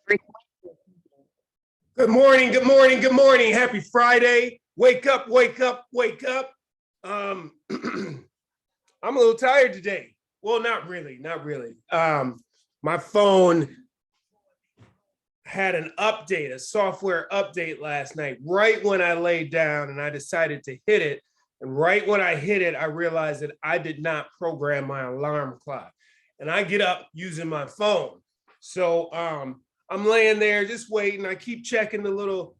Good morning, good morning, good morning. Happy Friday. Wake up, wake up, wake up. I'm a little tired today. Well, not really, not really. My phone had an update, a software update last night, right when I laid down and I decided to hit it. And right when I hit it, I realized that I did not program my alarm clock. And I get up using my phone. So I'm laying there just waiting. I keep checking the little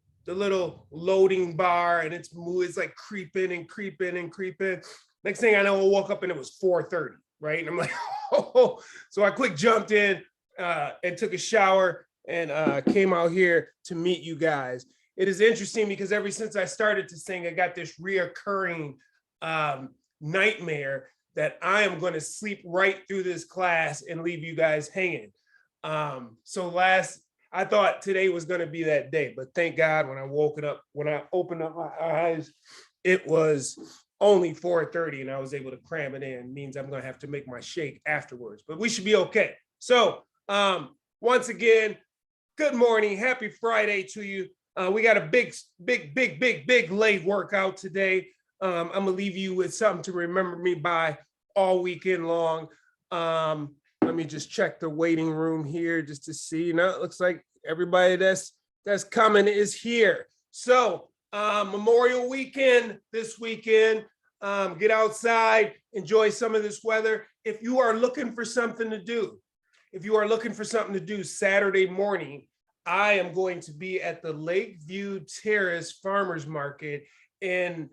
loading bar, and it's like creeping and creeping and creeping. Next thing I know, I woke up and it was 4:30, right? And I'm like, oh. So I quick jumped in and took a shower and came out here to meet you guys. It is interesting because ever since I started to sing, I got this reoccurring nightmare that I am going to sleep right through this class and leave you guys hanging. I thought today was going to be that day, but thank God when I opened up my eyes, it was only 4:30 and I was able to cram it in. It means I'm going to have to make my shake afterwards, but we should be okay. So once again, good morning. Happy Friday to you. We got a big leg workout today. I'm going to leave you with something to remember me by all weekend long. Let me just check the waiting room here just to see. Now it looks like everybody that's coming is here. So Memorial Weekend this weekend. Get outside, enjoy some of this weather. If you are looking for something to do, Saturday morning, I am going to be at the Lakeview Terrace Farmers Market is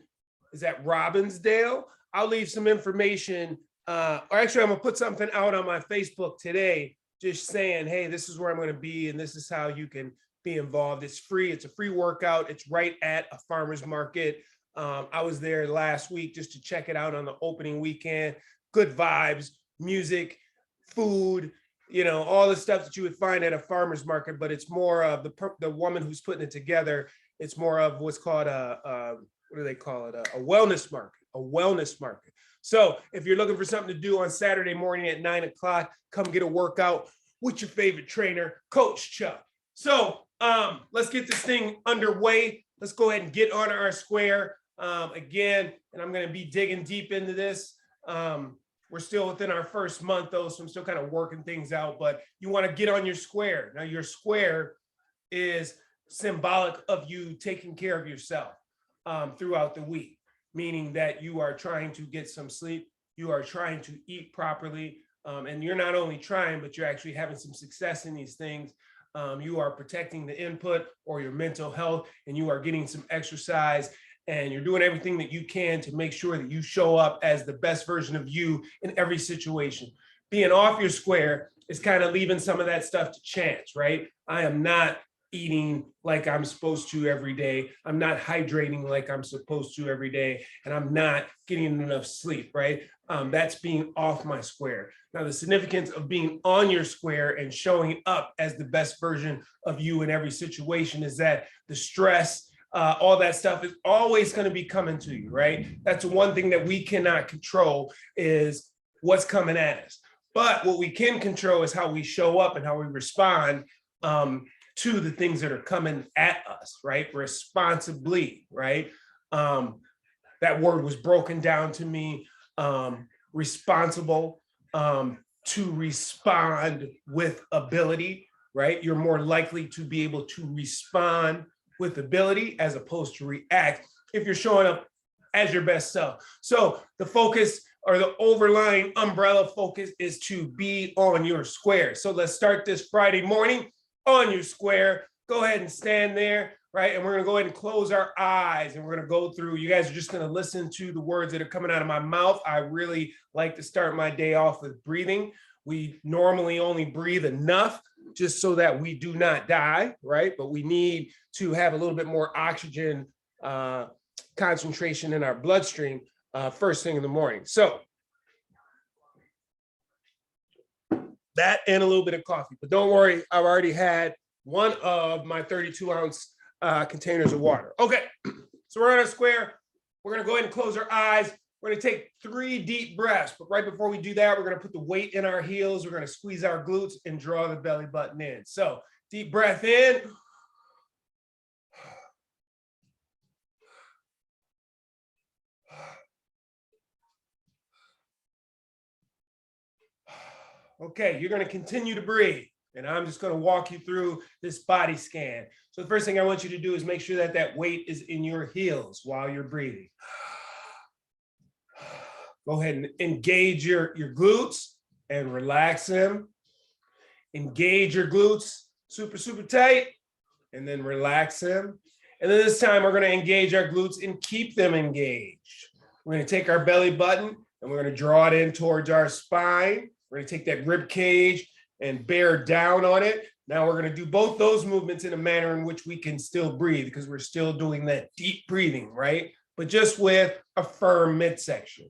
that Robbinsdale? I'll leave some information. Or actually, I'm gonna put something out on my Facebook today, just saying, hey, this is where I'm gonna be, and this is how you can be involved. It's free. It's a free workout. It's right at a farmer's market. I was there last week just to check it out on the opening weekend. Good vibes, music, food, all the stuff that you would find at a farmer's market, but it's more of the woman who's putting it together. It's more of what's called what do they call it? A wellness market. So if you're looking for something to do on Saturday morning at 9 o'clock, come get a workout with your favorite trainer, Coach Chuck. So let's get this thing underway. Let's go ahead and get on our square again. And I'm going to be digging deep into this. We're still within our first month, though, so I'm still kind of working things out. But you want to get on your square. Now, your square is symbolic of you taking care of yourself throughout the week, meaning that you are trying to get some sleep, you are trying to eat properly, and you're not only trying, but you're actually having some success in these things. You are protecting the input or your mental health, and you are getting some exercise, and you're doing everything that you can to make sure that you show up as the best version of you in every situation. Being off your square is kind of leaving some of that stuff to chance, right? I am not eating like I'm supposed to every day. I'm not hydrating like I'm supposed to every day. And I'm not getting enough sleep, right? That's being off my square. Now, the significance of being on your square and showing up as the best version of you in every situation is that the stress, all that stuff is always going to be coming to you, right? That's one thing that we cannot control is what's coming at us. But what we can control is how we show up and how we respond to the things that are coming at us, right? Responsibly, right? That word was broken down to me, responsible, to respond with ability, right? You're more likely to be able to respond with ability as opposed to react if you're showing up as your best self. So the focus or the overlying umbrella focus is to be on your square. So let's start this Friday morning on your square. Go ahead and stand there, right? And we're gonna go ahead and close our eyes and we're gonna go through, you guys are just gonna listen to the words that are coming out of my mouth. I really like to start my day off with breathing. We normally only breathe enough just so that we do not die, right? But we need to have a little bit more oxygen concentration in our bloodstream first thing in the morning. So that and a little bit of coffee, but don't worry, I've already had one of my 32-ounce containers of water. Okay, so we're on our square. We're gonna go ahead and close our eyes. We're going to take 3 deep breaths, but right before we do that, we're going to put the weight in our heels. We're going to squeeze our glutes and draw the belly button in. So deep breath in. Okay, you're going to continue to breathe, and I'm just going to walk you through this body scan. So the first thing I want you to do is make sure that that weight is in your heels while you're breathing. Go ahead and engage your glutes and relax them. Engage your glutes super, super tight, and then relax them. And then this time we're going to engage our glutes and keep them engaged. We're going to take our belly button and we're going to draw it in towards our spine. We're going to take that rib cage and bear down on it. Now we're going to do both those movements in a manner in which we can still breathe, because we're still doing that deep breathing, right? But just with a firm midsection.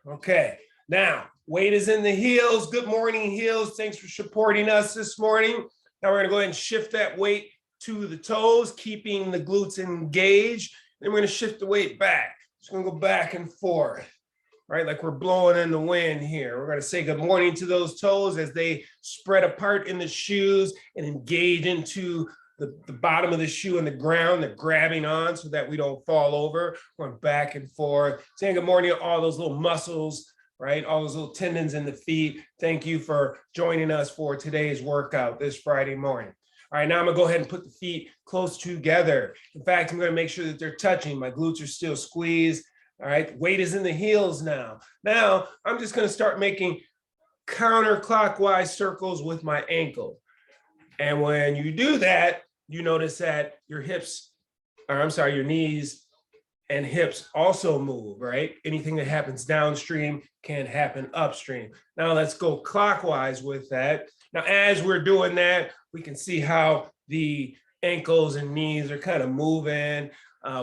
Okay, now weight is in the heels. Good morning, heels. Thanks for supporting us this morning. Now we're going to go ahead and shift that weight to the toes, keeping the glutes engaged. Then we're going to shift the weight back. Just going to go back and forth, right? Like we're blowing in the wind here. We're going to say good morning to those toes as they spread apart in the shoes and engage into the bottom of the shoe and the ground. They're grabbing on so that we don't fall over. Going back and forth. Saying good morning to all those little muscles, right? All those little tendons in the feet. Thank you for joining us for today's workout this Friday morning. All right, now I'm gonna go ahead and put the feet close together. In fact, I'm gonna make sure that they're touching. My glutes are still squeezed. All right, weight is in the heels now. Now, I'm just gonna start making counterclockwise circles with my ankle. And when you do that, you notice that your hips, or I'm sorry, your knees and hips also move, right? Anything that happens downstream can happen upstream. Now let's go clockwise with that. Now, as we're doing that, we can see how the ankles and knees are kind of moving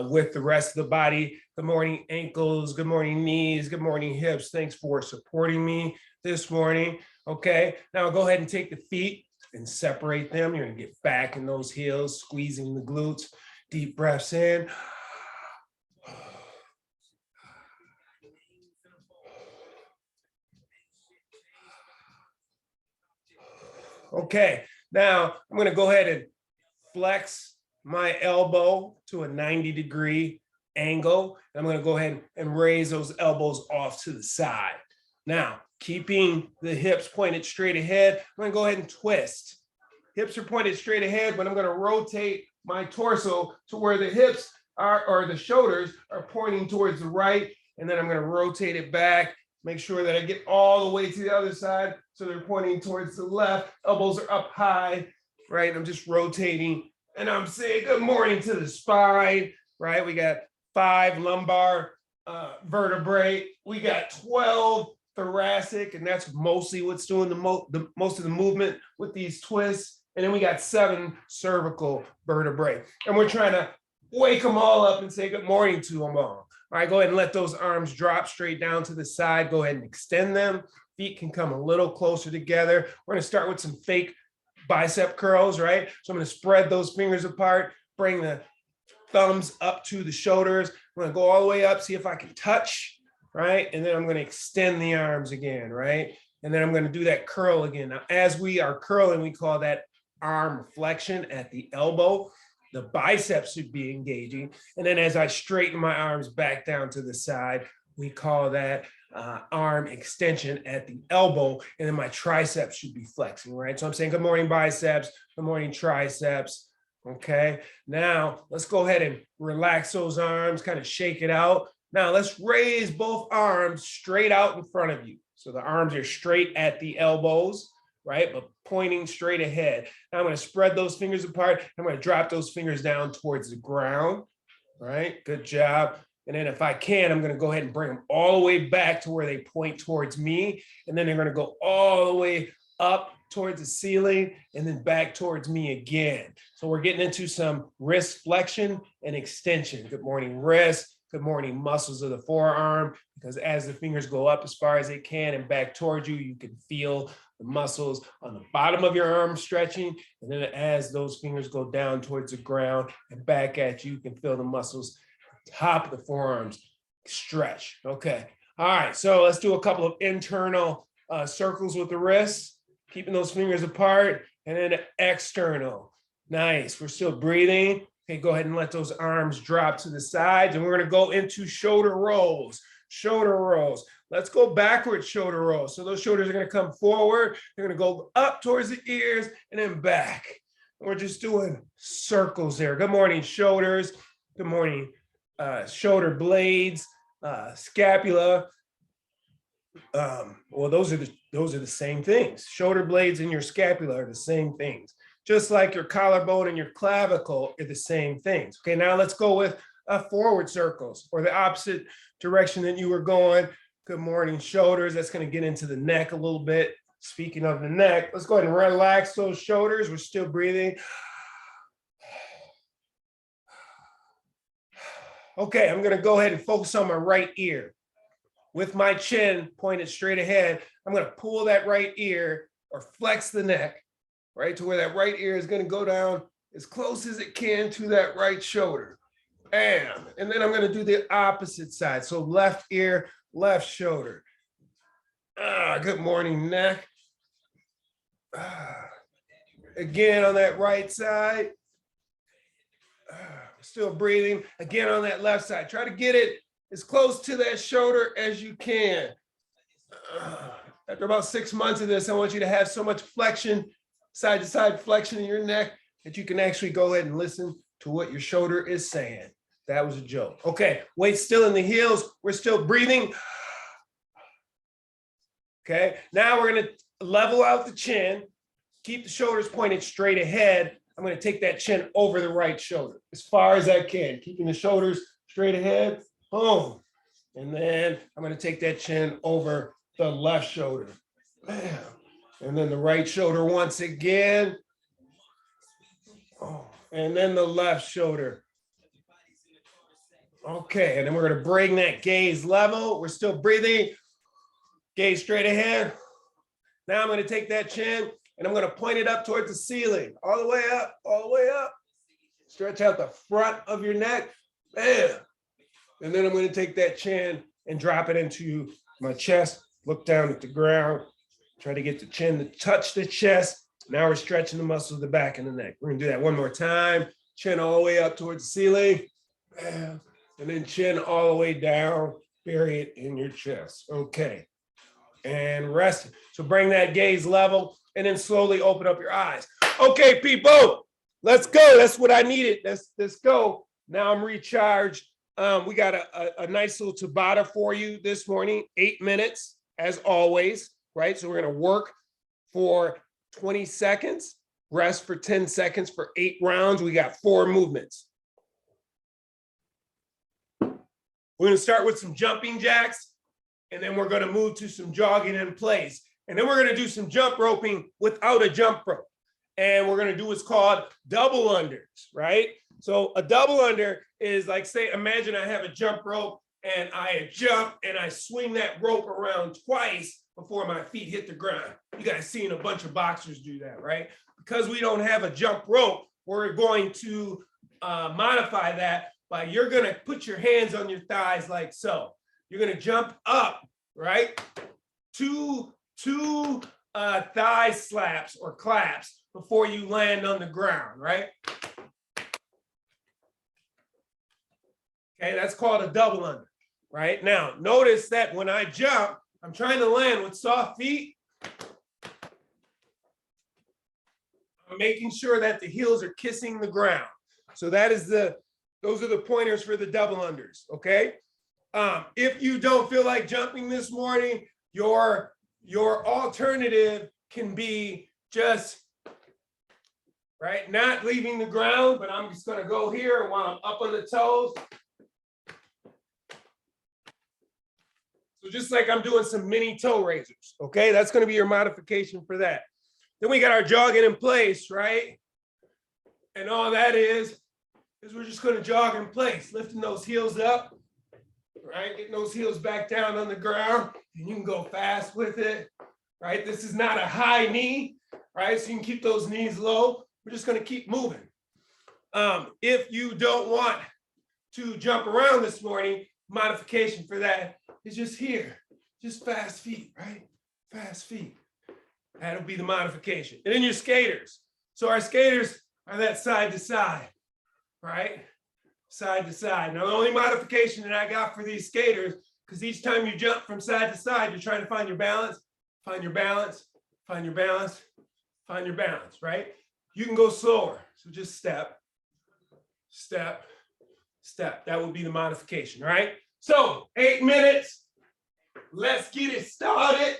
with the rest of the body. Good morning, ankles. Good morning, knees. Good morning, hips. Thanks for supporting me this morning. Okay, now go ahead and take the feet and separate them. You're gonna get back in those heels, squeezing the glutes. Deep breaths in. Okay, now I'm gonna go ahead and flex my elbow to a 90-degree angle. I'm gonna go ahead and raise those elbows off to the side. Now, keeping the hips pointed straight ahead, I'm gonna go ahead and twist. Hips are pointed straight ahead, but I'm gonna rotate my torso to where the hips are, or the shoulders are pointing towards the right, and then I'm gonna rotate it back. Make sure that I get all the way to the other side so they're pointing towards the left. Elbows are up high, right? I'm just rotating and I'm saying good morning to the spine, right? We got 5 lumbar vertebrae. We got 12 thoracic, and that's mostly what's doing the most of the movement with these twists. And then we got 7 cervical vertebrae. And we're trying to wake them all up and say good morning to them all. All right, go ahead and let those arms drop straight down to the side. Go ahead and extend them. Feet can come a little closer together. We're going to start with some fake bicep curls, right? So I'm going to spread those fingers apart, bring the thumbs up to the shoulders. I'm going to go all the way up, see if I can touch, right? And then I'm going to extend the arms again, right? And then I'm going to do that curl again. Now, as we are curling, we call that arm flexion at the elbow. The biceps should be engaging. And then as I straighten my arms back down to the side, we call that arm extension at the elbow. And then my triceps should be flexing, right? So I'm saying good morning biceps, good morning triceps. Okay, now let's go ahead and relax those arms, kind of shake it out. Now let's raise both arms straight out in front of you. So the arms are straight at the elbows, right? But pointing straight ahead. Now I'm going to spread those fingers apart. I'm going to drop those fingers down towards the ground, right? Good job. And then if I can, I'm going to go ahead and bring them all the way back to where they point towards me. And then they're going to go all the way up towards the ceiling and then back towards me again. So we're getting into some wrist flexion and extension. Good morning, wrist. Good morning, muscles of the forearm, because as the fingers go up as far as they can and back towards you, you can feel the muscles on the bottom of your arm stretching. And then as those fingers go down towards the ground and back at you, you can feel the muscles top of the forearms stretch. Okay. All right. So let's do a couple of internal circles with the wrists, keeping those fingers apart, and then external. Nice. We're still breathing. Okay, go ahead and let those arms drop to the sides, and we're going to go into shoulder rolls. Shoulder rolls. Let's go backwards shoulder rolls. So those shoulders are going to come forward. They're going to go up towards the ears and then back. We're just doing circles there. Good morning, shoulders. Good morning, shoulder blades, scapula. Well, those are the same things. Shoulder blades and your scapula are the same things. Just like your collarbone and your clavicle are the same things. Okay, now let's go with forward circles, or the opposite direction that you were going. Good morning, shoulders. That's going to get into the neck a little bit. Speaking of the neck, let's go ahead and relax those shoulders. We're still breathing. Okay, I'm going to go ahead and focus on my right ear. With my chin pointed straight ahead, I'm going to pull that right ear or flex the neck, right, to where that right ear is going to go down as close as it can to that right shoulder. Bam. And then I'm going to do the opposite side. So left ear, left shoulder. Good morning, neck. Again on that right side. Still breathing. Again on that left side. Try to get it as close to that shoulder as you can. After about 6 months of this, I want you to have so much flexion, side to side flexion in your neck, that you can actually go ahead and listen to what your shoulder is saying. That was a joke. Okay, weight still in the heels. We're still breathing. Okay, now we're going to level out the chin. Keep the shoulders pointed straight ahead. I'm going to take that chin over the right shoulder as far as I can, keeping the shoulders straight ahead. Boom. And then I'm going to take that chin over the left shoulder. Bam. And then the right shoulder once again. Oh, and then the left shoulder. Okay, and then we're going to bring that gaze level. We're still breathing. Gaze straight ahead. Now I'm going to take that chin and I'm going to point it up towards the ceiling. All the way up, all the way up. Stretch out the front of your neck. Bam. And then I'm going to take that chin and drop it into my chest. Look down at the ground. Try to get the chin to touch the chest. Now we're stretching the muscles of the back and the neck. We're going to do that one more time. Chin all the way up towards the ceiling. Bam. And then chin all the way down. Bury it in your chest. Okay. And rest. So bring that gaze level and then slowly open up your eyes. Okay, people, let's go. That's what I needed. Let's go. Now I'm recharged. We got a nice little Tabata for you this morning, 8 minutes as always, right? So we're going to work for 20 seconds, rest for 10 seconds for 8 rounds. We got 4 movements. We're going to start with some jumping jacks, and then we're going to move to some jogging in place. And then we're going to do some jump roping without a jump rope. And we're going to do what's called double unders, right? So a double under is like, say, imagine I have a jump rope and I jump and I swing that rope around twice before my feet hit the ground. You guys seen a bunch of boxers do that, right? Because we don't have a jump rope, we're going to modify that by you're going to put your hands on your thighs like so. You're going to jump up, right? Two thigh slaps or claps before you land on the ground, right? Okay, that's called a double under, right? Now, notice that when I jump, I'm trying to land with soft feet. I'm making sure that the heels are kissing the ground. So that is those are the pointers for the double unders, okay? If you don't feel like jumping this morning, your alternative can be just, right, not leaving the ground, but I'm just gonna go here while I'm up on the toes. So just like I'm doing some mini toe raisers, okay? That's gonna be your modification for that. Then we got our jogging in place, right? And all that is we're just gonna jog in place, lifting those heels up, right? Getting those heels back down on the ground, and you can go fast with it, right? This is not a high knee, right? So you can keep those knees low. We're just gonna keep moving. If you don't want to jump around this morning, modification for that is just here, just fast feet, right? Fast feet. That'll be the modification. And then your skaters. So our skaters are that side to side, right? Side to side. Now, the only modification that I got for these skaters, because each time you jump from side to side, you're trying to find your balance, find your balance, find your balance, find your balance, right? You can go slower. So just step, step, step. That would be the modification, right? So 8 minutes. Let's get it started.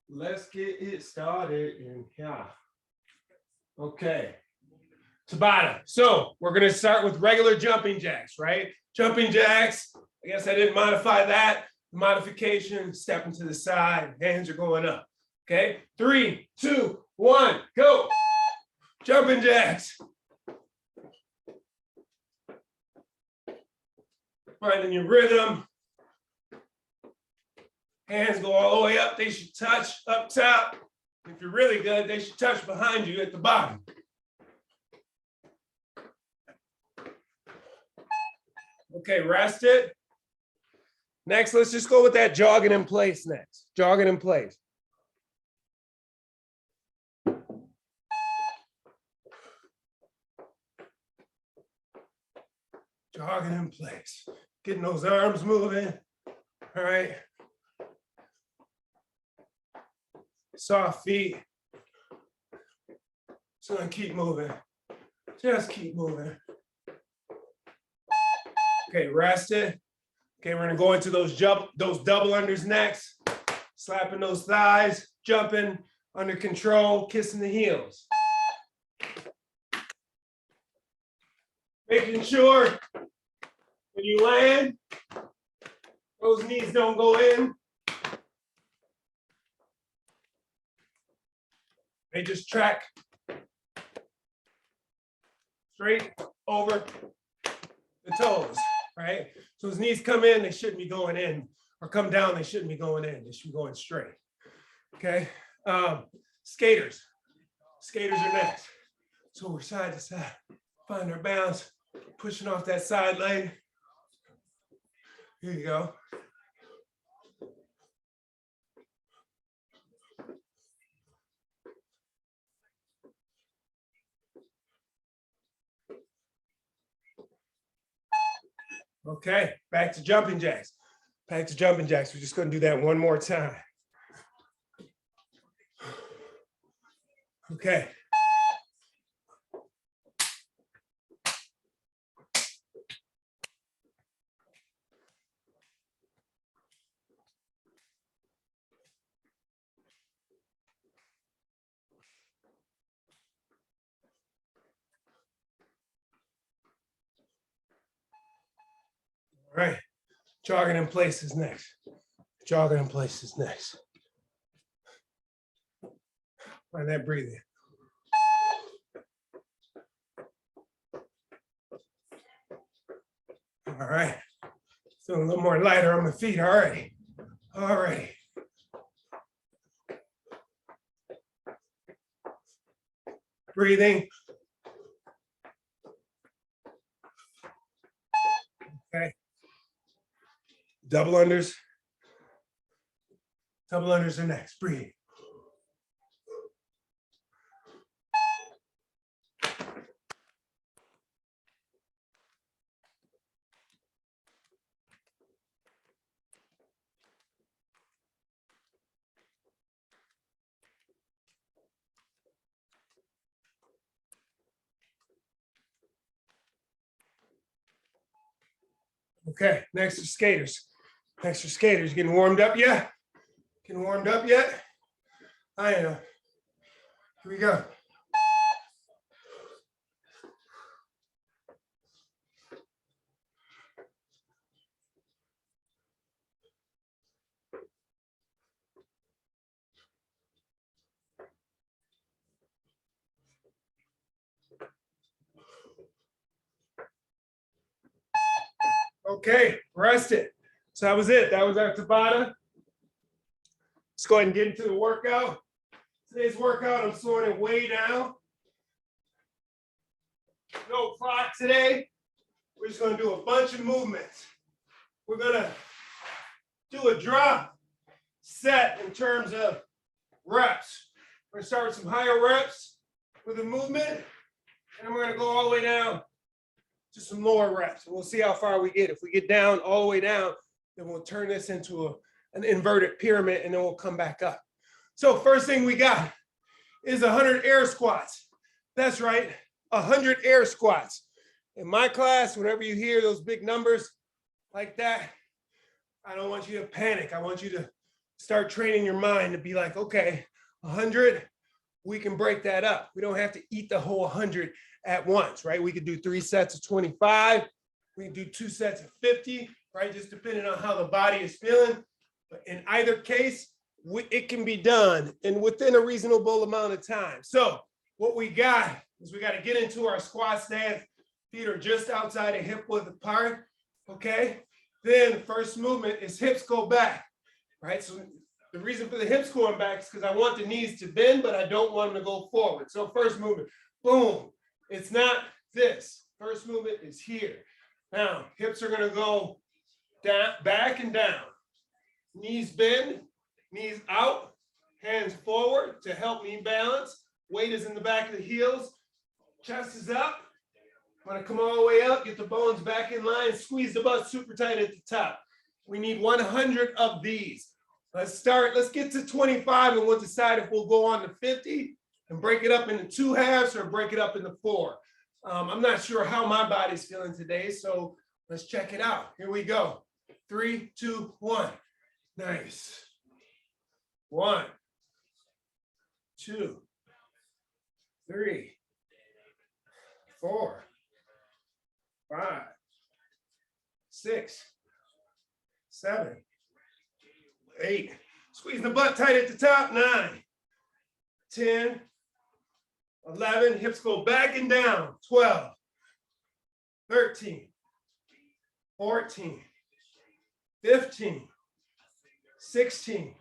Let's get it started in here. Okay. Tabata. So we're going to start with regular jumping jacks, right? Jumping jacks. I guess I didn't modify that. Modification, stepping to the side, hands are going up. Okay. 3, 2, 1, go. Jumping jacks. Finding your rhythm. Hands go all the way up. They should touch up top. If you're really good, they should touch behind you at the bottom. Okay, rest it. Next, let's just go with that jogging in place next. Jogging in place. Jogging in place. Getting those arms moving. All right. Soft feet. Just gonna keep moving. Just keep moving. Okay, rest it. Okay, we're gonna go into those double unders next. Slapping those thighs, jumping under control, kissing the heels. Making sure when you land, those knees don't go in. They just track straight over the toes, right? So his knees come in, they shouldn't be going in, or come down, they shouldn't be going in. They should be going straight, okay? Skaters. Skaters are next. So we're side to side, find our balance, pushing off that side leg. Here you go. Okay, back to jumping jacks. Back to jumping jacks. We're just going to do that one more time. Okay. All right, jogging in place is next. Jogging in place is next. Find that breathing. All right, feeling a little more lighter on my feet already. Already. Breathing. Okay. Double unders. Double unders are next. Breathe. Okay, next are skaters. Next are skaters. Getting warmed up yet? Getting warmed up yet? I am. Here we go. Okay, rest it. So that was it. That was our Tabata. Let's go ahead and get into the workout. Today's workout, I'm slowing it way down. No clock today. We're just going to do a bunch of movements. we're gonna do a drop set in terms of reps. We're gonna start with some higher reps with a movement, and we're gonna go all the way down to some lower reps. And we'll see how far we get. If we get down, all the way down, then we'll turn this into an inverted pyramid, and then we'll come back up. So first thing we got is 100 air squats. That's right, 100 air squats. In my class, whenever you hear those big numbers like that, I don't want you to panic. I want you to start training your mind to be like, okay, 100, we can break that up. We don't have to eat the whole 100 at once, right? We could do 3 sets of 25. We can do 2 sets of 50, right? Just depending on how the body is feeling. But in either case, it can be done and within a reasonable amount of time. So what we got is we got to get into our squat stance. Feet are just outside of hip width apart, okay? Then the first movement is hips go back, right? So the reason for the hips going back is because I want the knees to bend, but I don't want them to go forward. So first movement, boom. It's not this. First movement is here. Now, hips are gonna go down, back and down. Knees bend, knees out, hands forward to help me balance. Weight is in the back of the heels. Chest is up. I'm gonna come all the way up, get the bones back in line, squeeze the butt super tight at the top. We need 100 of these. Let's start, let's get to 25 and we'll decide if we'll go on to 50 and break it up into 2 halves or break it up into 4. I'm not sure how my body's feeling today, so let's check it out. Here we go. 3, 2, 1. Nice. 1, 2, 3, 4, 5, 6, 7, 8. Squeeze the butt tight at the top. 9, 10, 11. Hips go back and down. 12, 13, 14, 15, 16,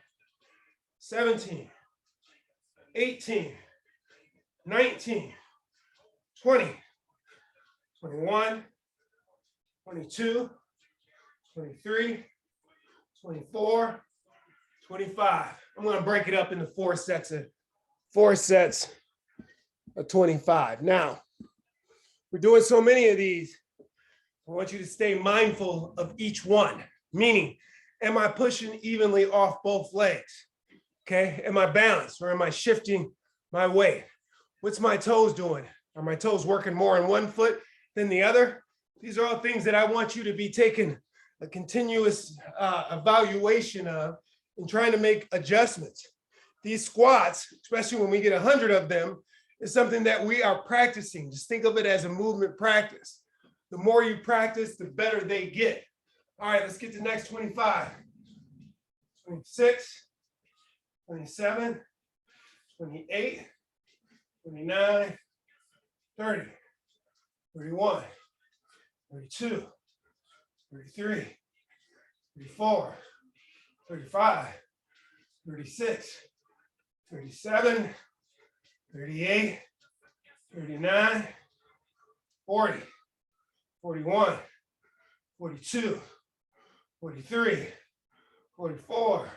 17, 18, 19, 20, 21, 22, 23, 24, 25. I'm going to break it up into 4 sets of 25. Now, we're doing so many of these. I want you to stay mindful of each one. Meaning, am I pushing evenly off both legs? Okay, am I balanced or am I shifting my weight? What's my toes doing? Are my toes working more on one foot than the other? These are all things that I want you to be taking a continuous evaluation of and trying to make adjustments. These squats, especially when we get 100 of them, is something that we are practicing. Just think of it as a movement practice. The more you practice, the better they get. All right, let's get to the next 25, 26, 27, 28, 29, 30, 31, 32, 33, 34, 35, 36, 37, 38, 39, 40, 41, 42, 43, 44,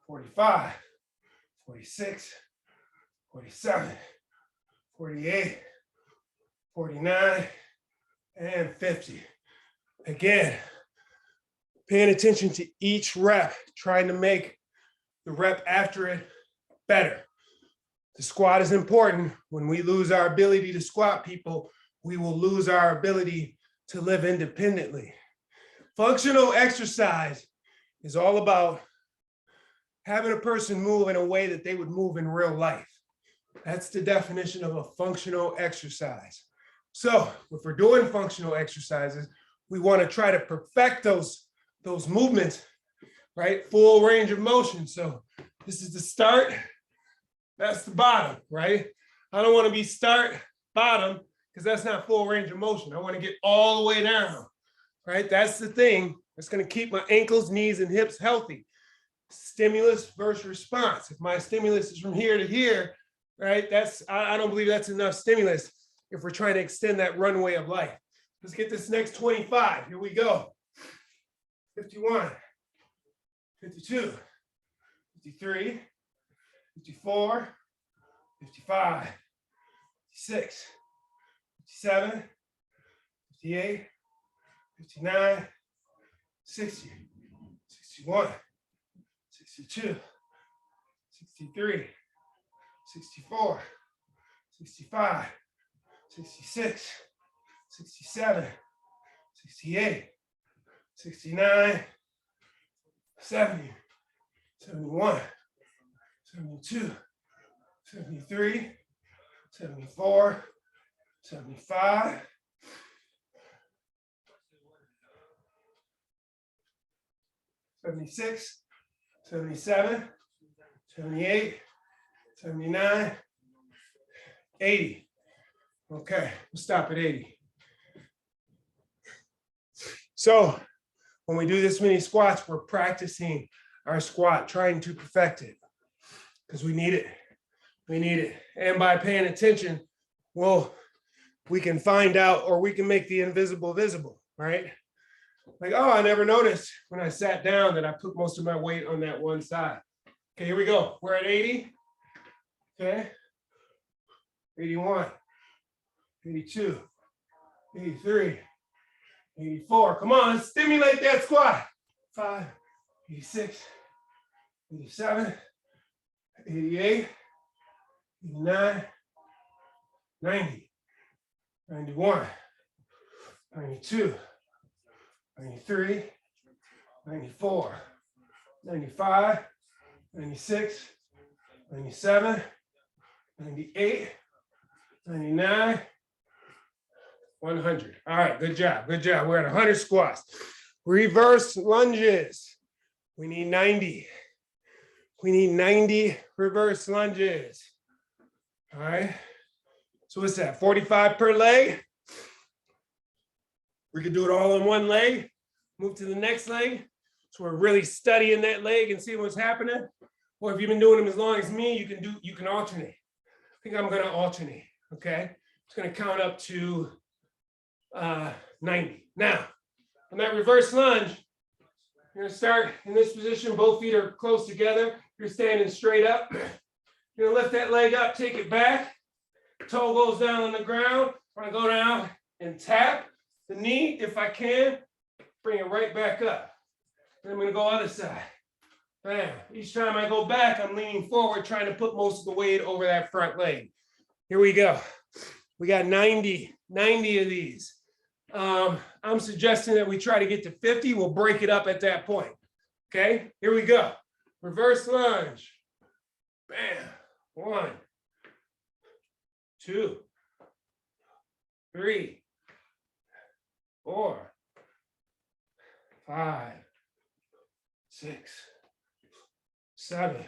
45, 46, 47, 48, 49, and 50. Again, paying attention to each rep, trying to make the rep after it better. The squat is important. When we lose our ability to squat, people, we will lose our ability to live independently. Functional exercise is all about having a person move in a way that they would move in real life. That's the definition of a functional exercise. So if we're doing functional exercises, we want to try to perfect those movements, right? Full range of motion. So this is the start, that's the bottom, right? I don't want to be start, bottom, because that's not full range of motion. I want to get all the way down, right? That's the thing that's going to keep my ankles, knees, and hips healthy. Stimulus versus response. If my stimulus is from here to here, right? I don't believe that's enough stimulus if we're trying to extend that runway of life. Let's get this next 25. Here we go. 51, 52, 53, 54, 55, 56, 57, 58, 59, 60, 61, 62, 63, 64, 65, 66, 67, 68, 69, 70, 71, 72, 73, 74, 75, 76, 77, 78, 79, 80. Okay, we'll stop at 80. So when we do this many squats, we're practicing our squat, trying to perfect it because we need it. We need it. And by paying attention, well, we can find out, or we can make the invisible visible, right? Like, oh, I never noticed when I sat down that I put most of my weight on that one side. Okay, here we go. We're at 80. Okay. 81, 82, 83, 84. Come on, let's stimulate that squat. 5, 86, 87, 88, 89, 90, 91, 92, 93, 94, 95, 96, 97, 98, 99, 100. All right, good job, good job. We're at 100 squats. Reverse lunges. We need 90. We need 90 reverse lunges. All right. So what's that? 45 per leg. We could do it all in one leg. Move to the next leg. So we're really studying that leg and see what's happening. Or if you've been doing them as long as me, you can alternate. I think I'm going to alternate. Okay. It's going to count up to 90. Now, on that reverse lunge, you're going to start in this position. Both feet are close together. You're standing straight up. You're going to lift that leg up, take it back. Toe goes down on the ground. I'm going to go down and tap the knee if I can. Bring it right back up. Then I'm going to go other side. Bam. Each time I go back, I'm leaning forward, trying to put most of the weight over that front leg. Here we go. We got 90 of these. I'm suggesting that we try to get to 50. We'll break it up at that point. Okay, here we go. Reverse lunge. Bam. 1, 2, 3, 4, 5, 6, 7,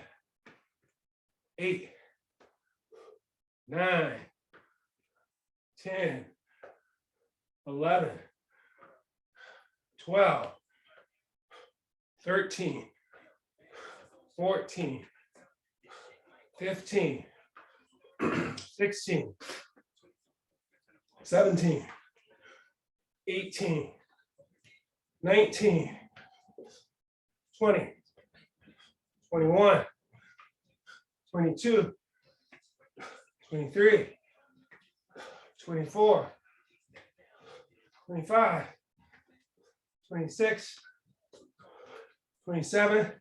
8, 9, 10, 11, 12, 13, 14, 15, 16, 17, 18, 19, 20, 21, 22, 23, 24, 25, 26, 27,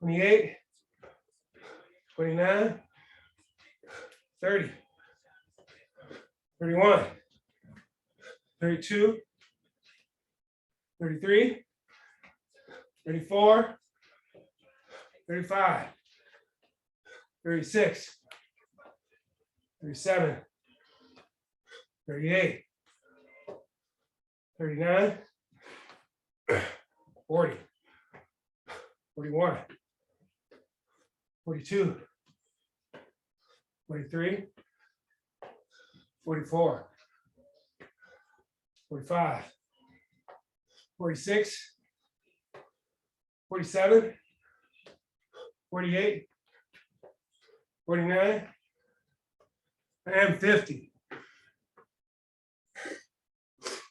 28, 29, 30, 31, 32, 33, 34, 35, 36, 37, 38, 39, 40, 41, 42, 43, 44, 45, 46, 47, 48, 49, and 50.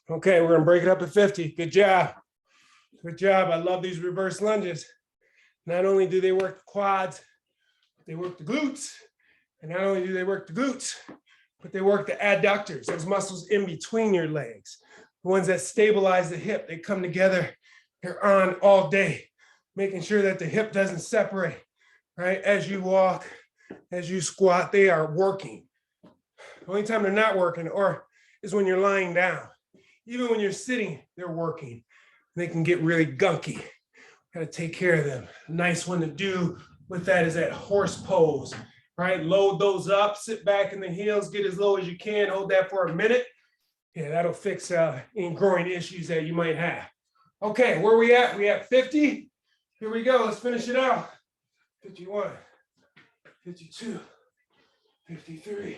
Okay, we're gonna break it up to 50. Good job. Good job. I love these reverse lunges. Not only do they work the quads, they work the glutes. And not only do they work the glutes, but they work the adductors, those muscles in between your legs, the ones that stabilize the hip. They come together. They're on all day, making sure that the hip doesn't separate, right? As you walk, as you squat, they are working. The only time they're not working is when you're lying down. Even when you're sitting, they're working. They can get really gunky. Got to take care of them. A nice one to do with that is that horse pose, right? Load those up, sit back in the heels, get as low as you can, hold that for a minute. Yeah, that'll fix any groin issues that you might have. Okay, where are we at? We at 50? Here we go, let's finish it out. 51, 52, 53,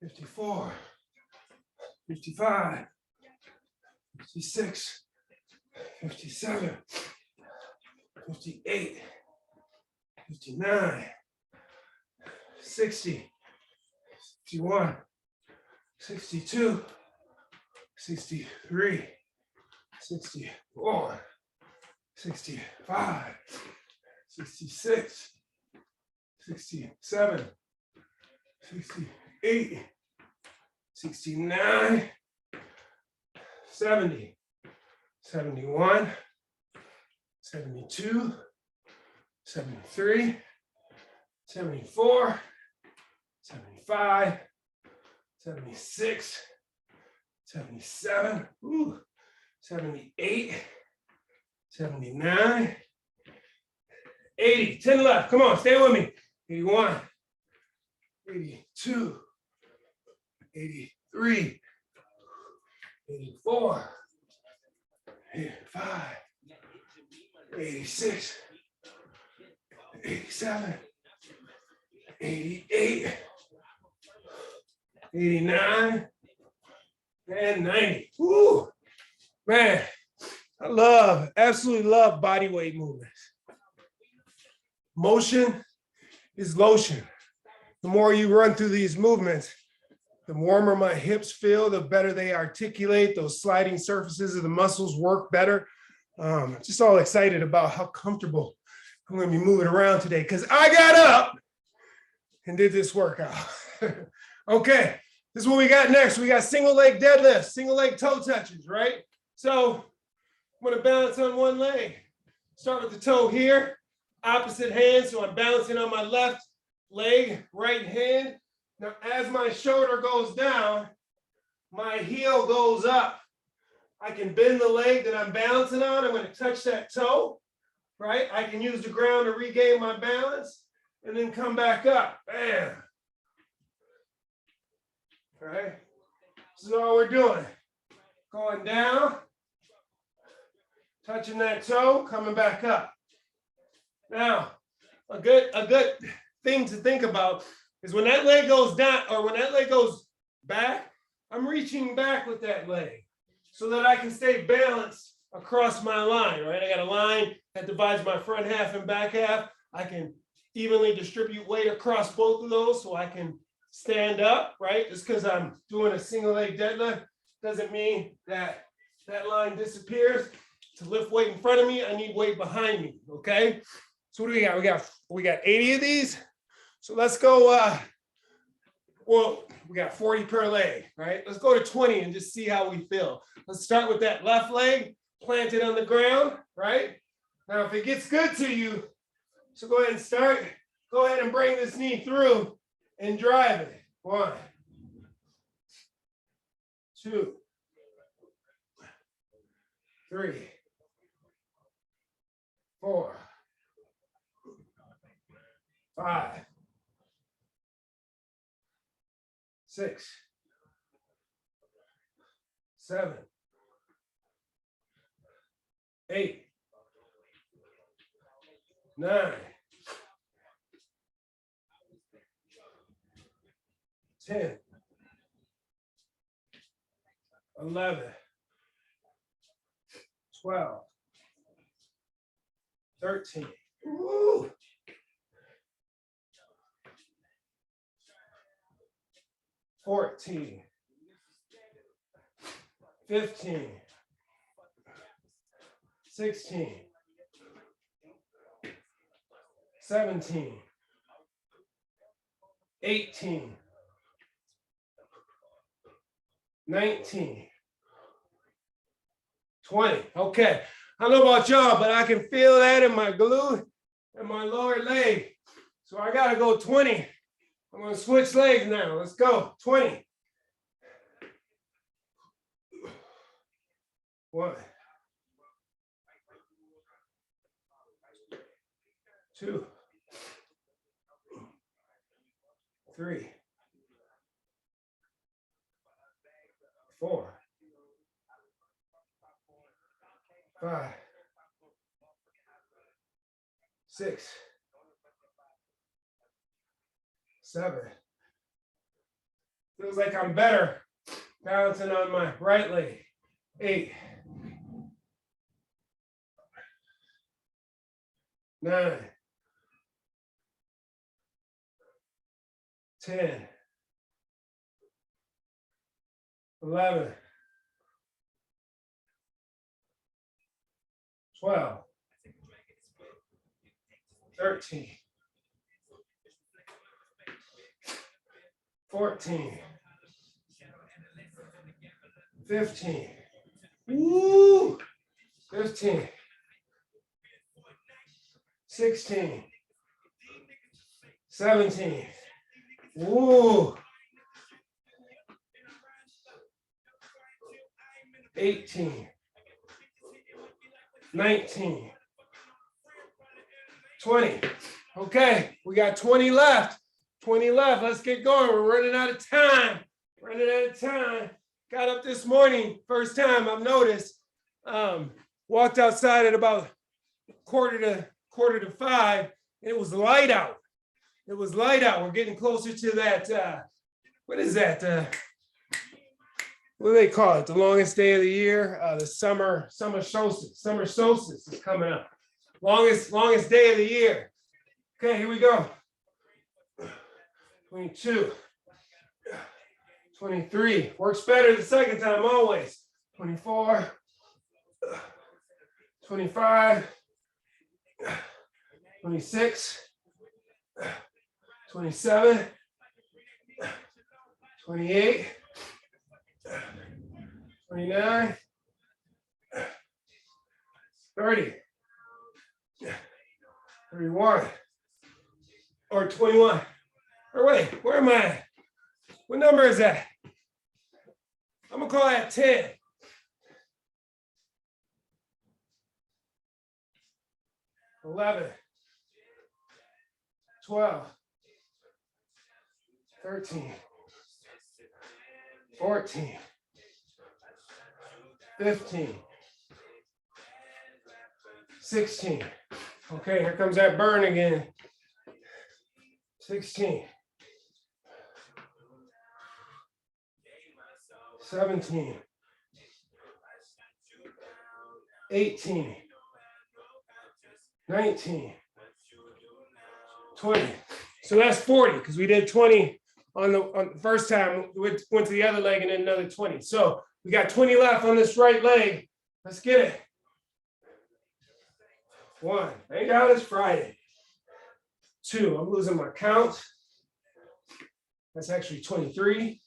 54, 55, 56, 57, 58, 59, 60, 61, 62, 63, 64, 65, 66, 67, 68, 69, 70, 71, 72, 73, 74, 75, 76, 77, 78, 79, 80, 10 left. Come on, stay with me. 81, 82, 83, 84, 85, 86, 87, 88, 89, and 90. Woo, man, absolutely love body weight movements. Motion is lotion. The more you run through these movements, the warmer my hips feel, the better they articulate. Those sliding surfaces of the muscles work better. Just all excited about how comfortable I'm going to be moving around today because I got up and did this workout. Okay, this is what we got next. We got single leg deadlifts, single leg toe touches, right? So I'm going to balance on one leg. Start with the toe here, opposite hand. So I'm balancing on my left leg, right hand. Now, as my shoulder goes down, my heel goes up. I can bend the leg that I'm balancing on. I'm going to touch that toe, right? I can use the ground to regain my balance and then come back up. Bam. All right. This is all we're doing. Going down, touching that toe, coming back up. Now, a good thing to think about is when that leg goes down or when that leg goes back, I'm reaching back with that leg so that I can stay balanced across my line, right? I got a line that divides my front half and back half. I can evenly distribute weight across both of those so I can stand up, right? Just because I'm doing a single leg deadlift doesn't mean that that line disappears. To lift weight in front of me, I need weight behind me, okay? So what do we got? We got 80 of these. So let's go, well, we got 40 per leg, right? Let's go to 20 and just see how we feel. Let's start with that left leg, planted on the ground, right? Now, if it gets good to you, so go ahead and start. Go ahead and bring this knee through and drive it. 1, 2, 3, 4, 5, 6, 7, 8, 9, 10, 11, 12, 13. Woo. 14, 15, 16, 17, 18, 19, 20. Okay. I don't know about y'all, but I can feel that in my glute and my lower leg. So I got to go 20. I'm going to switch legs now. Let's go. 20. 1, 2, 3, 4, 5, 6, 7. Feels like I'm better balancing on my right leg. 8, 9, 10, 11, 12, 13, 14, 15. Woo! 15, 16, 17. Woo! 18, 19, 20. Okay, we got 20 left. 20 left. Let's get going. We're running out of time. Running out of time. Got up this morning, first time I've noticed. Walked outside at about quarter to 5, and it was light out. It was light out. We're getting closer to that. What is that? What do they call it? The longest day of the year. The summer solstice. Summer solstice is coming up. Longest day of the year. Okay, here we go. 22, 23. Works better the second time always. 24, 25, 26, 27, 28, 29, 30, 31, or 21. Or wait, where am I? What number is that? I'm gonna call that 10. 11, 12, 13, 14, 15, 16. Okay, here comes that burn again. 16, 17, 18, 19, 20. So that's 40 because we did 20 on the first time. We went to the other leg and then another 20. So we got 20 left on this right leg. Let's get it. 1. Thank God it's Friday. 2. I'm losing my count. That's actually 23.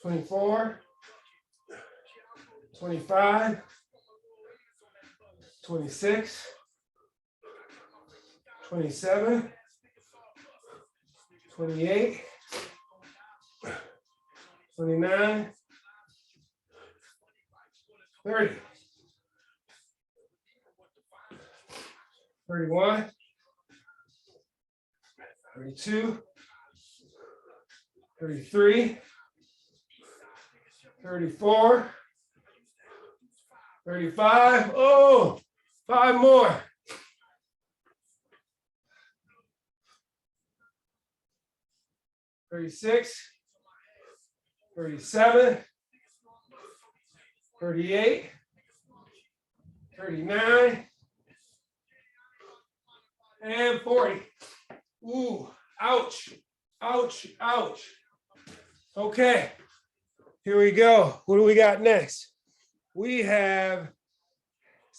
24. 25. 26. 27. 28. 29. 30. 31. 32. 33. 34. 35. Oh, 5 more. 36. 37. 38. 39. And 40. Ooh, ouch, ouch, ouch. Okay, here we go. What do we got next? We have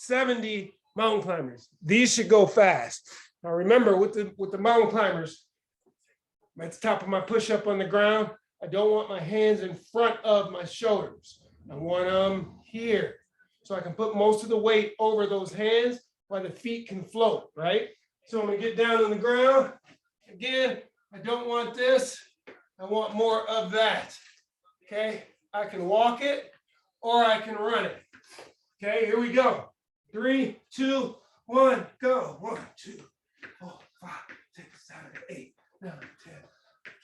70 mountain climbers. These should go fast. Now remember, with the mountain climbers, I'm at the top of my push-up on the ground. I don't want my hands in front of my shoulders. I want them here. So I can put most of the weight over those hands while the feet can float, right? So I'm gonna get down on the ground. Again, I don't want this. I want more of that. Okay, I can walk it or I can run it. Okay, here we go. 3, 2, 1, go. 1, 2, 4, 5, 6, 7, 8, 9, 10,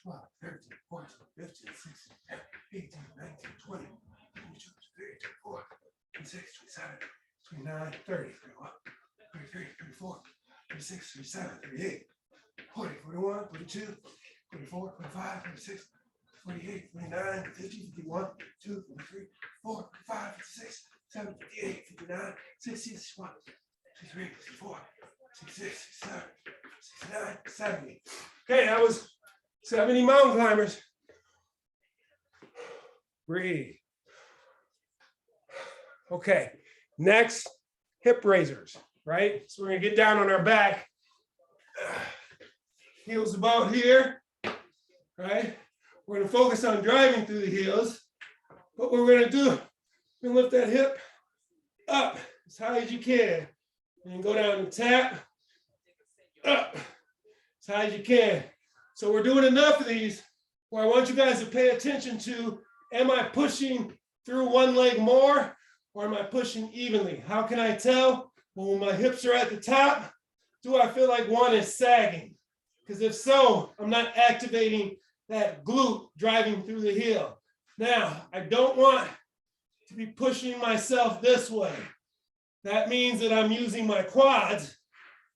12, 13, 14, 15, 16, 18, 19, 20, 22, 23, 24, 26, 27, 29, 30, 31, 33, 34, 36, 37, 38, 40, 41, 42, 44, 45, 46, 48, 49, 50, 51, 52, 53, 54, 55, 56, 57, 58, 59, 60, 61, 63, 64, 66, 67, 69, 70. Okay, that was 70 mountain climbers. Breathe. Okay, next, hip raisers, right? So we're gonna get down on our back. Heels about here, right? We're gonna focus on driving through the heels. What we're gonna do, we're gonna lift that hip up as high as you can. And then go down and tap, up as high as you can. So we're doing enough of these where I want you guys to pay attention to, am I pushing through one leg more or am I pushing evenly? How can I tell? Well, when my hips are at the top, do I feel like one is sagging? Because if so, I'm not activating that glute driving through the heel. Now, I don't want to be pushing myself this way. That means that I'm using my quads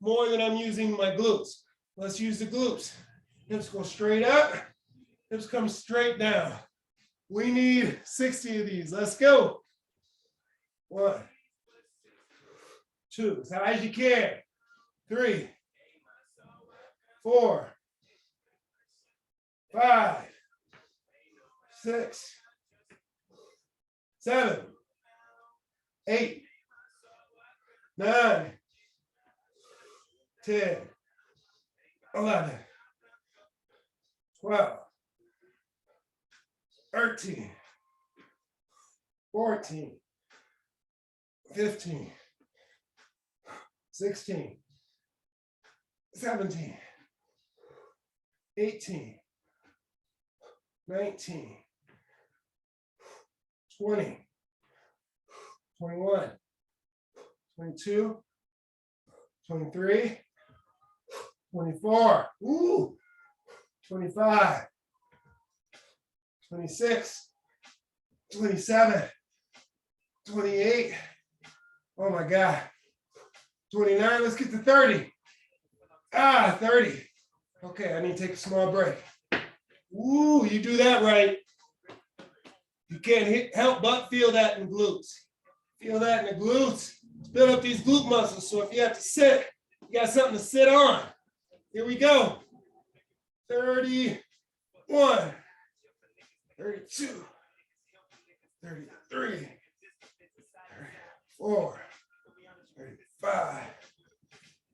more than I'm using my glutes. Let's use the glutes. Hips go straight up, hips come straight down. We need 60 of these. Let's go. 1, 2, as high as you can. 3, 4, 5, 6, 7, 8, 9, 10, 11, 12, 13, 14, 15, 16, 17, 18, 19, 20, 21, 22, 23, 24, 25, 26, 27, 28, oh my God, 29, let's get to 30. 30. Okay, I need to take a small break. You do that right. You can't help but feel that in glutes. Feel that in the glutes. Build up these glute muscles. So if you have to sit, you got something to sit on. Here we go. 31, 32, 33, 34, 35,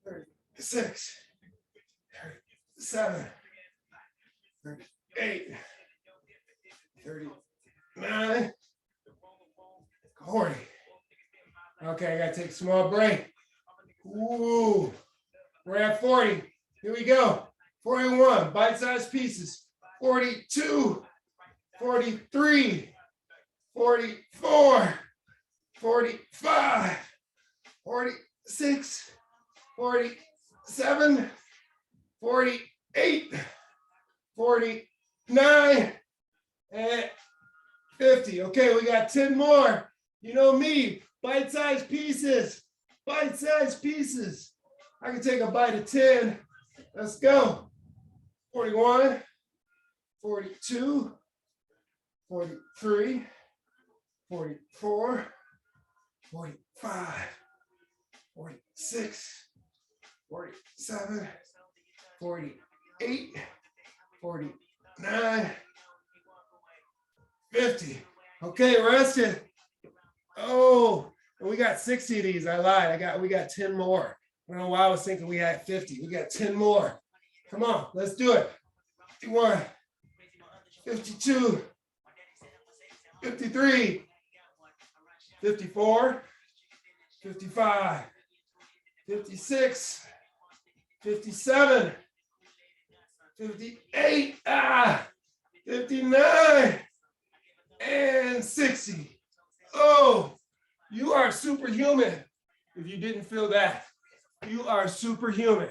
36, 37, 38, 39, 40. Okay, I gotta take a small break. We're at 40. Here we go. 41, bite-sized pieces. 42, 43, 44, 45, 46, 47, 48, 49, and 50. Okay, we got 10 more. You know me, bite-sized pieces, bite-sized pieces. I can take a bite of 10. Let's go. 41, 42, 43, 44, 45, 46, 47, 48, 49, 50. Okay, rest it. Oh, And we got 60 of these. I lied. We got 10 more. I don't know why I was thinking we had 50. We got 10 more. Come on, let's do it. 51, 52, 53, 54, 55, 56, 57, 58, 59, and 60. Oh, you are superhuman. If you didn't feel that, you are superhuman.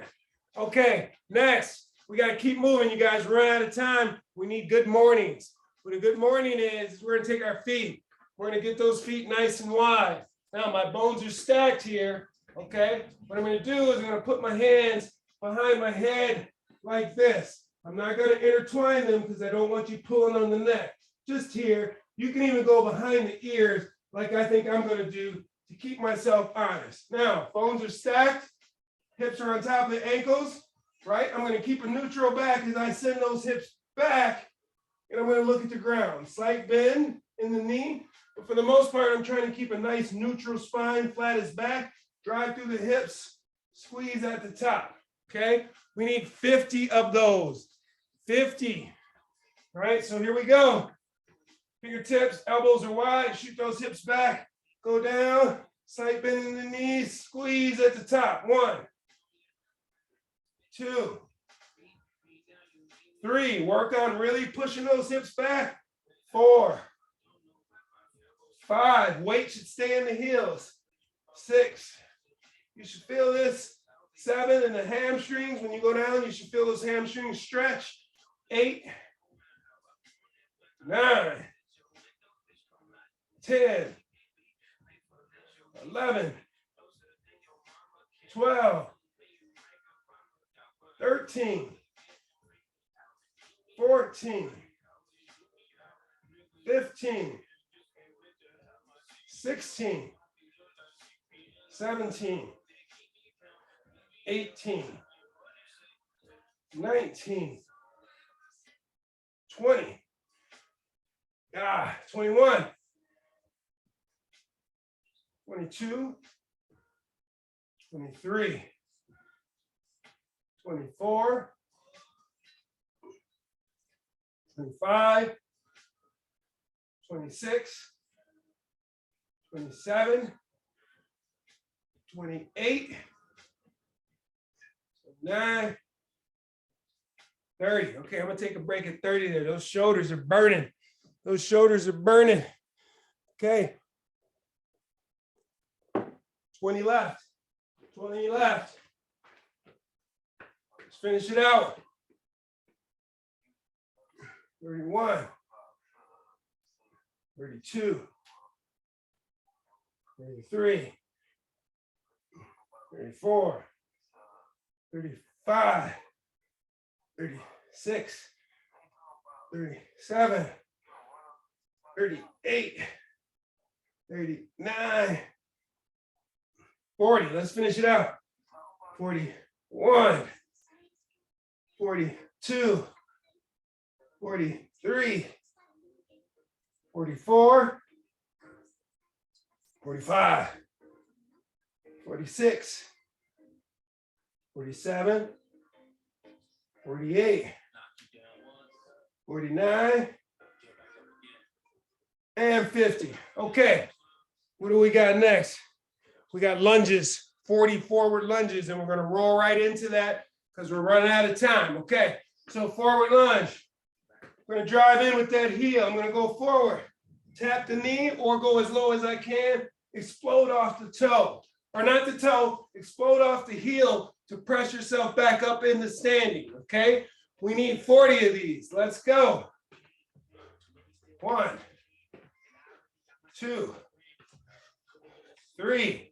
Okay, next, we got to keep moving, you guys. Run out of time. We need good mornings. What a good morning is we're going to take our feet. We're going to get those feet nice and wide. Now, my bones are stacked here. Okay, what I'm going to do is I'm going to put my hands behind my head like this. I'm not going to intertwine them because I don't want you pulling on the neck. Just here. You can even go behind the ears like I think I'm going to do to keep myself honest. Now, bones are stacked. Hips are on top of the ankles, right? I'm going to keep a neutral back as I send those hips back. And I'm going to look at the ground. Slight bend in the knee. But for the most part, I'm trying to keep a nice neutral spine, flat as back. Drive through the hips. Squeeze at the top. Okay? We need 50 of those. 50. All right, so here we go. Fingertips, elbows are wide. Shoot those hips back. Go down. Slight bend in the knees. Squeeze at the top. 1, 2, 3. Work on really pushing those hips back. 4, 5. Weight should stay in the heels. 6. You should feel this. 7. And the hamstrings. When you go down, you should feel those hamstrings stretch. 8, 9, 10, 11, 12, 13, 14, 15, 16, 17, 18, 19, 20, 21, 22, 23, 24, 25, 26, 27, 28, 29, 30. Okay, I'm gonna take a break at 30 there. Those shoulders are burning. Those shoulders are burning. Okay. 20 left. 20 left. Let's finish it out. 31. 32. 33. 34. 35. 36. 37. 38. 39. 40. Let's finish it out. 41. 42. 43. 44. 45. 46. 47. 48. 49. And 50. Okay. What do we got next? We got lunges, 40 forward lunges, and we're going to roll right into that because we're running out of time. Okay. So forward lunge. I'm going to drive in with that heel. I'm going to go forward. Tap the knee or go as low as I can. Explode off the toe. Or not the toe. Explode off the heel to press yourself back up into standing. Okay. We need 40 of these. Let's go. 1, 2, 3,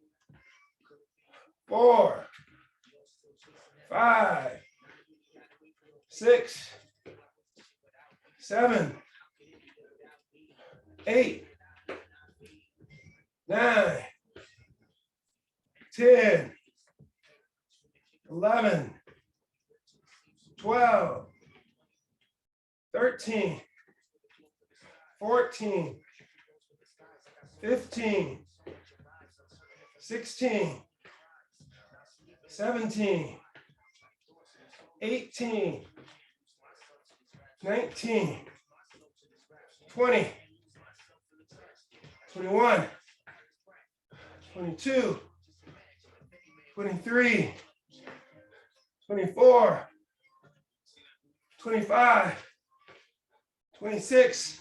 4, 5, 6, 7, 8, 9, 10, 11, 12, 13, 14, 15, 16, 17, 18, 19, 20, 21, 22, 23, 24, 25, 26,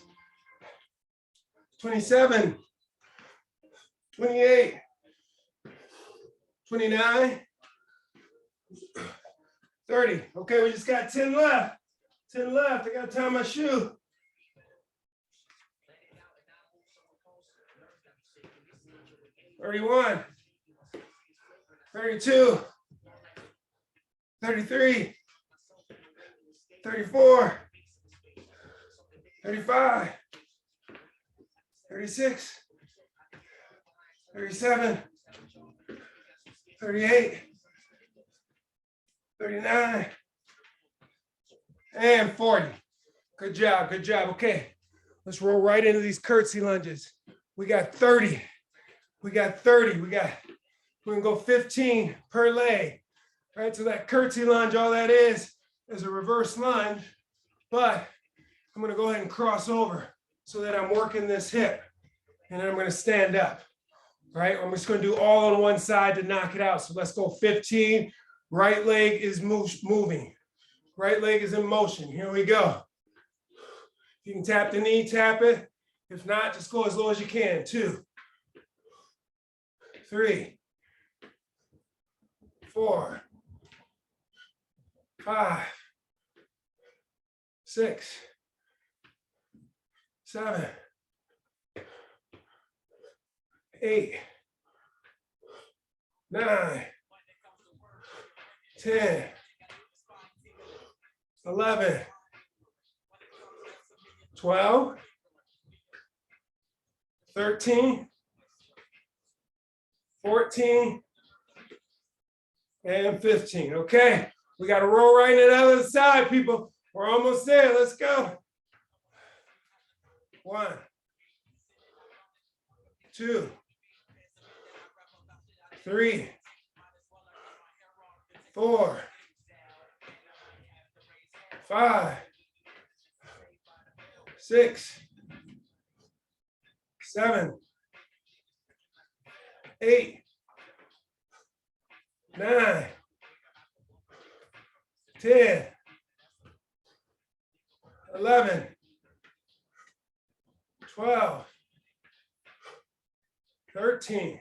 27, 28, 29, 30. Okay, we just got 10 left. 10 left. I got to tie my shoe. 31, 32, 33, 34, 35, 36, 37, 38, 39, and 40. Good job, good job. Okay, let's roll right into these curtsy lunges. We got 30. We got 30. We're gonna go 15 per leg. All right, so that curtsy lunge, all that is a reverse lunge, but I'm gonna go ahead and cross over so that I'm working this hip, and then I'm gonna stand up. All right, I'm just gonna do all on one side to knock it out. So let's go 15. Right leg is moving. Right leg is in motion. Here we go. If you can tap the knee, tap it. If not, just go as low as you can. 2, 3, 4, 5, 6, 7, 8, 9, 10, 11, 12, 13, 14, and 15. Okay, we got to roll right into the other side, people. We're almost there. Let's go. 1, 2, 3, 4, 5, 6, 7, 8, 9, 10, 11, 12, 13,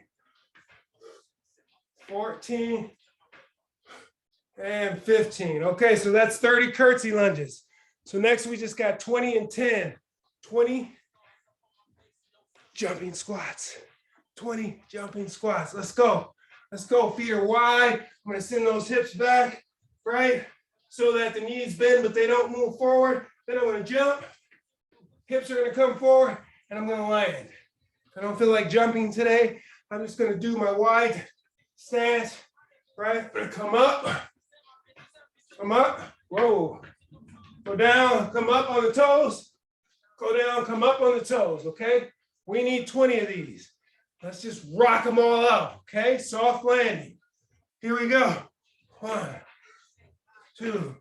14, and 15. Okay, so that's 30 curtsy lunges. So next we just got 20 and 10. 20 jumping squats. 20 jumping squats. Let's go. Let's go. Feet are wide. I'm going to send those hips back, right? So that the knees bend, but they don't move forward. Then I'm going to jump. Hips are going to come forward, and I'm going to land. If I don't feel like jumping today, I'm just going to do my wide stance, right? I'm going to come up, whoa, go down, come up on the toes, go down, come up on the toes, okay? We need 20 of these. Let's just rock them all out, okay? Soft landing. Here we go. 1, 2,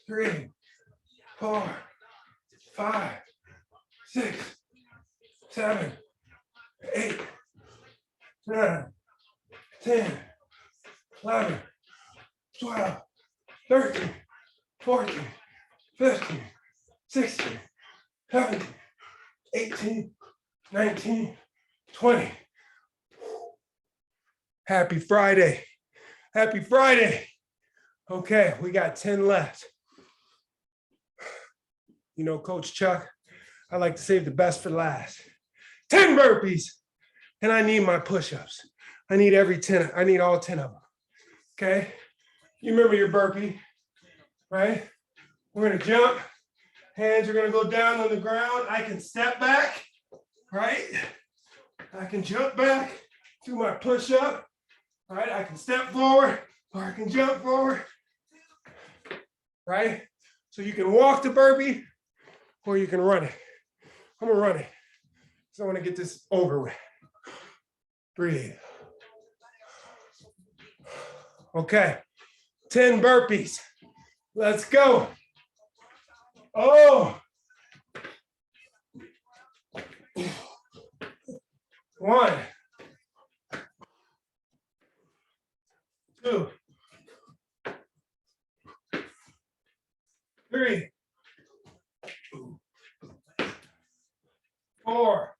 3, 4, 5, 6, 7, 8, 9, 10, 11, 12, 13, 14, 15, 16, 17, 18, 19, 20. Happy Friday. Happy Friday. Okay, we got 10 left. You know, Coach Chuck, I like to save the best for last. 10 burpees, and I need my push-ups. I need every 10, I need all 10 of them. Okay, you remember your burpee, right? We're gonna jump, hands are gonna go down on the ground. I can step back, right? I can jump back, do my push-up, right? I can step forward, or I can jump forward, right? So you can walk the burpee, or you can run it. I'm gonna run it. So I wanna get this over with. Breathe. Okay, 10 burpees. Let's go. Oh. 1, 2, 3, 4,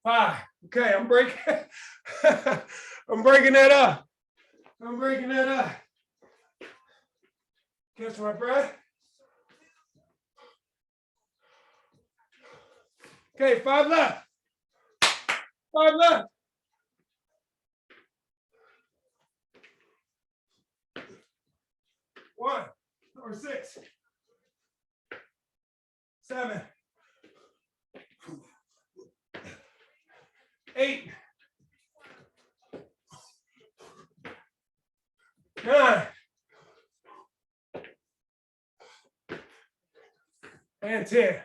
5. Okay, I'm breaking. I'm breaking that up. I'm breaking that up. Catch my breath. Okay, 5 left. 5 left. 1 or 6, 7, 8, 9, and 10.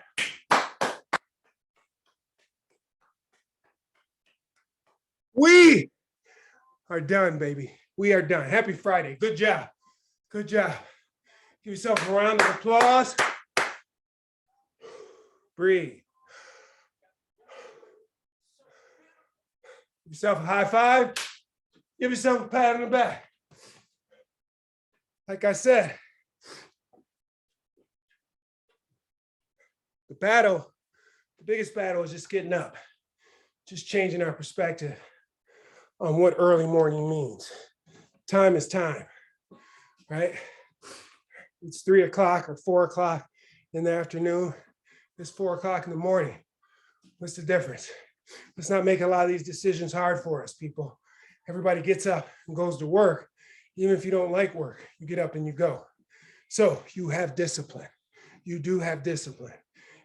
We are done, baby. We are done. Happy Friday. Good job. Good job. Give yourself a round of applause. Breathe. Give yourself a high five. Give yourself a pat on the back. Like I said, the biggest battle is just getting up, just changing our perspective on what early morning means. Time is time, right? It's 3 o'clock or 4 o'clock in the afternoon. It's 4 o'clock in the morning. What's the difference? Let's not make a lot of these decisions hard for us, people. Everybody gets up and goes to work. Even if you don't like work, you get up and you go. So you have discipline. You do have discipline.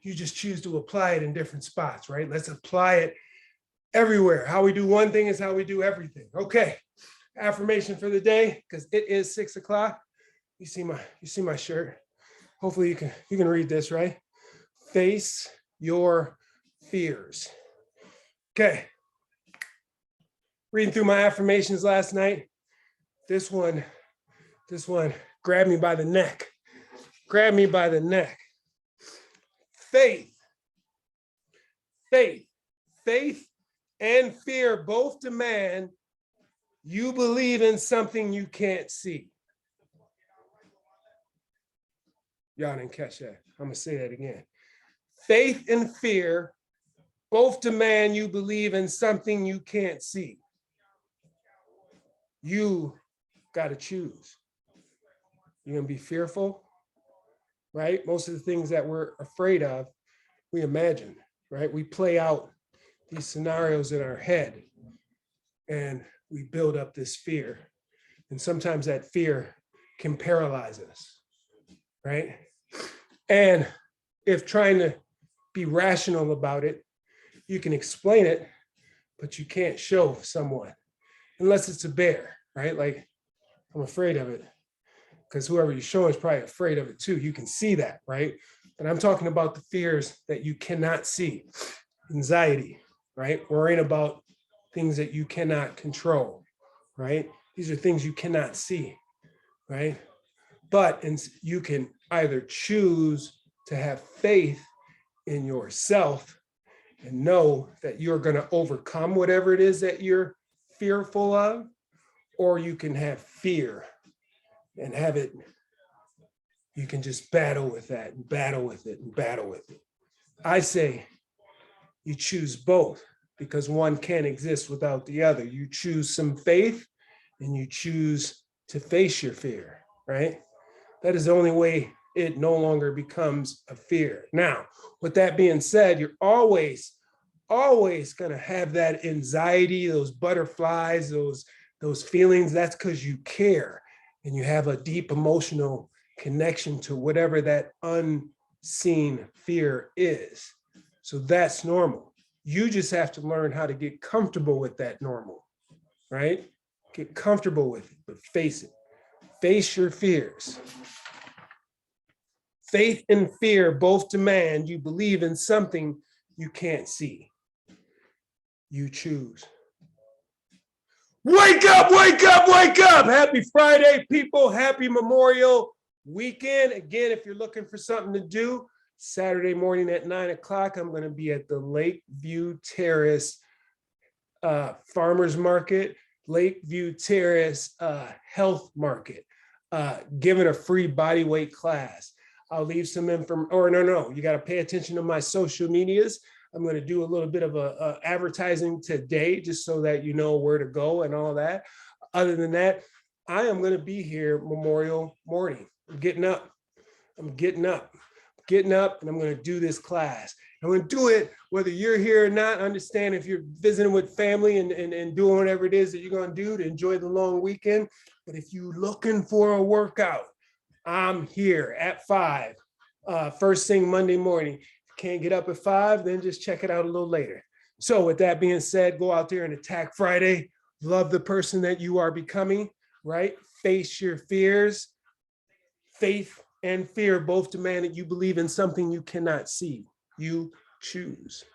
You just choose to apply it in different spots, right? Let's apply it everywhere. How we do one thing is how we do everything. Okay. Affirmation for the day, because it is 6 o'clock. You see my shirt. Hopefully you can read this, right? Face your fears. Okay. Reading through my affirmations last night. This one grabbed me by the neck. Grabbed me by the neck. Faith and fear both demand you believe in something you can't see. Y'all didn't catch that. I'm gonna say that again. Faith and fear both demand you believe in something you can't see. You got to choose. You're gonna be fearful, right? Most of the things that we're afraid of, we imagine, right? We play out these scenarios in our head and we build up this fear. And sometimes that fear can paralyze us, right? And if trying to be rational about it, you can explain it, but you can't show someone unless it's a bear, right? Like, I'm afraid of it because whoever you're showing is probably afraid of it too. You can see that, right? But I'm talking about the fears that you cannot see. Anxiety, right? Worrying about things that you cannot control, right? These are things you cannot see, right? But you can either choose to have faith in yourself and know that you're going to overcome whatever it is that you're fearful of, or you can have fear and have it, you can just battle with that and battle with it and battle with it. I say you choose both because one can't exist without the other. You choose some faith and you choose to face your fear, right? That is the only way it no longer becomes a fear. Now, with that being said, you're always going to have that anxiety, those butterflies, those feelings. That's because you care and you have a deep emotional connection to whatever that unseen fear is. So that's normal. You just have to learn how to get comfortable with that normal, right? Get comfortable with it, but face it. Face your fears. Faith and fear both demand you believe in something you can't see. You choose. Wake up, wake up, wake up. Happy Friday, people. Happy Memorial Weekend. Again, if you're looking for something to do, Saturday morning at 9 o'clock, I'm going to be at the Lakeview Terrace Farmers Market, Lakeview Terrace Health Market, giving a free body weight class. I'll leave some info, or no, you got to pay attention to my social medias. I'm going to do a little bit of a advertising today, just so that you know where to go and all that. Other than that, I am going to be here Memorial morning. I'm getting up, and I'm going to do this class. I'm going to do it whether you're here or not. Understand if you're visiting with family and doing whatever it is that you're going to do to enjoy the long weekend. But if you're looking for a workout, I'm here at 5, first thing Monday morning. Can't get up at 5, then just check it out a little later. So with that being said, go out there and attack Friday. Love the person that you are becoming, right? Face your fears. Faith and fear both demand that you believe in something you cannot see. You choose.